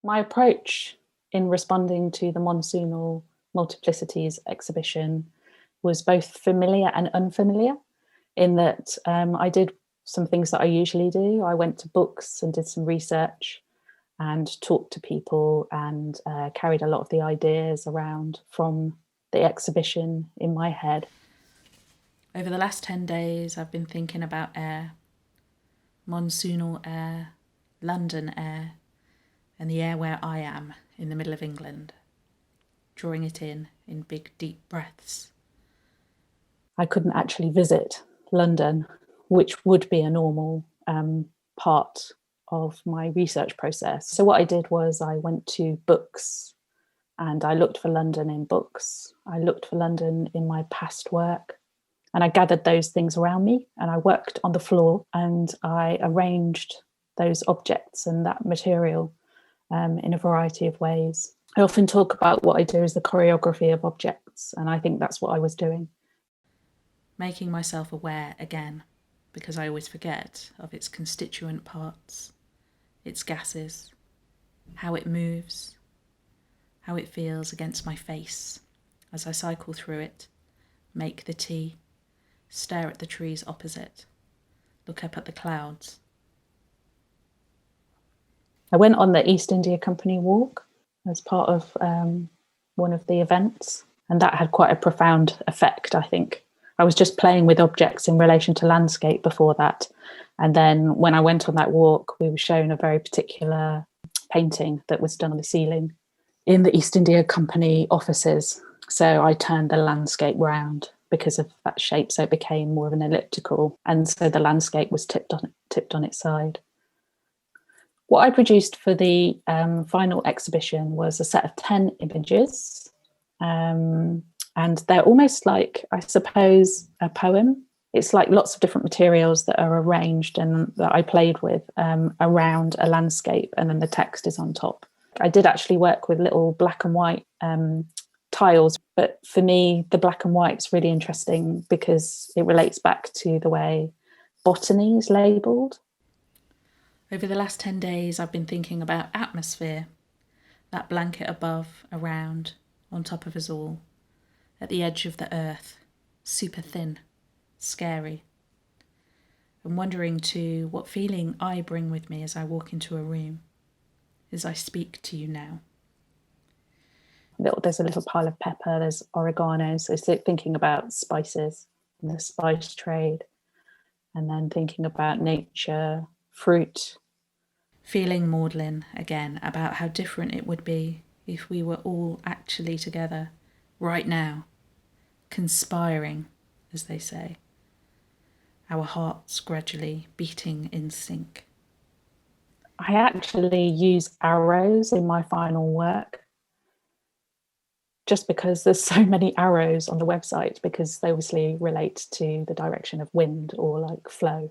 My approach in responding to the Monsoonal Multiplicities exhibition was both familiar and unfamiliar, in that I did some things that I usually do. I went to books and did some research and talked to people and carried a lot of the ideas around from the exhibition in my head. Over the last 10 days, I've been thinking about air, monsoonal air, London air, and the air where I am in the middle of England, drawing it in big, deep breaths. I couldn't actually visit London, which would be a normal part of my research process. So what I did was I went to books and I looked for London in books. I looked for London in my past work, and I gathered those things around me, and I worked on the floor and I arranged those objects and that material in a variety of ways. I often talk about what I do as the choreography of objects, and I think that's what I was doing. Making myself aware again, because I always forget, of its constituent parts, its gases, how it moves, how it feels against my face as I cycle through it, make the tea, stare at the trees opposite, look up at the clouds. I went on the East India Company walk as part of one of the events, and that had quite a profound effect, I think. I was just playing with objects in relation to landscape before that. And then when I went on that walk, we were shown a very particular painting that was done on the ceiling in the East India Company offices. So I turned the landscape round because of that shape, so it became more of an elliptical. And so the landscape was tipped on its side. What I produced for the final exhibition was a set of 10 images. And they're almost like, I suppose, a poem. It's like lots of different materials that are arranged and that I played with around a landscape, and then the text is on top. I did actually work with little black and white tiles, but for me, the black and white's really interesting because it relates back to the way botany is labelled. Over the last 10 days, I've been thinking about atmosphere, that blanket above, around, on top of us all. At the edge of the earth, super thin, scary. I'm wondering too what feeling I bring with me as I walk into a room, as I speak to you now. There's a little pile of pepper, there's oregano, so thinking about spices and the spice trade, and then thinking about nature, fruit. Feeling maudlin again about how different it would be if we were all actually together, right now, conspiring, as they say, our hearts gradually beating in sync. I actually use arrows in my final work, just because there's so many arrows on the website, because they obviously relate to the direction of wind or like flow.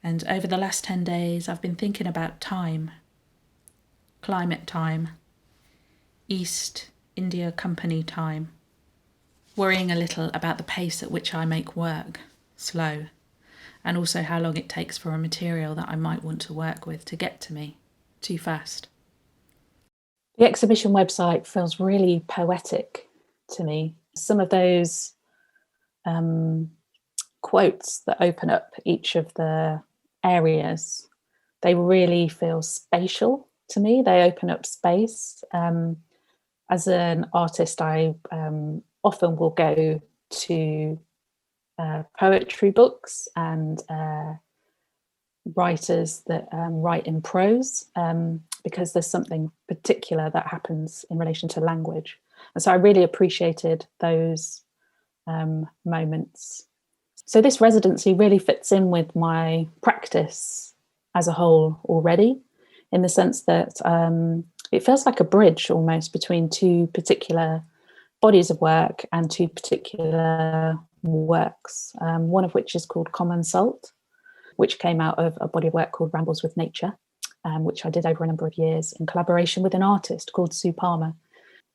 And over the last 10 days, I've been thinking about time, climate time, East India Company time, worrying a little about the pace at which I make work, slow, and also how long it takes for a material that I might want to work with to get to me, too fast. The exhibition website feels really poetic to me. Some of those quotes that open up each of the areas, they really feel spatial to me. They open up space. As an artist, I often will go to poetry books and writers that write in prose, because there's something particular that happens in relation to language. And so I really appreciated those moments. So this residency really fits in with my practice as a whole already, in the sense that it feels like a bridge almost between two particular bodies of work and two particular works, one of which is called Common Salt, which came out of a body of work called Rambles with Nature, which I did over a number of years in collaboration with an artist called Sue Palmer.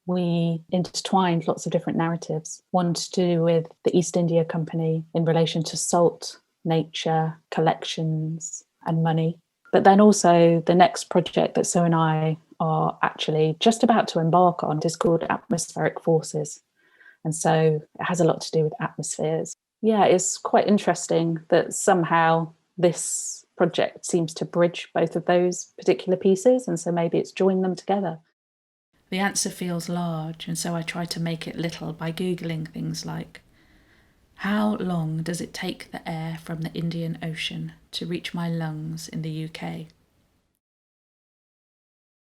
We intertwined lots of different narratives, one to do with the East India Company in relation to salt, nature, collections, and money. But then also the next project that Sue and I are actually just about to embark on is called Atmospheric Forces. And so it has a lot to do with atmospheres. Yeah, it's quite interesting that somehow this project seems to bridge both of those particular pieces. And so maybe it's joined them together. The answer feels large, and so I try to make it little by Googling things like, how long does it take the air from the Indian Ocean to reach my lungs in the UK?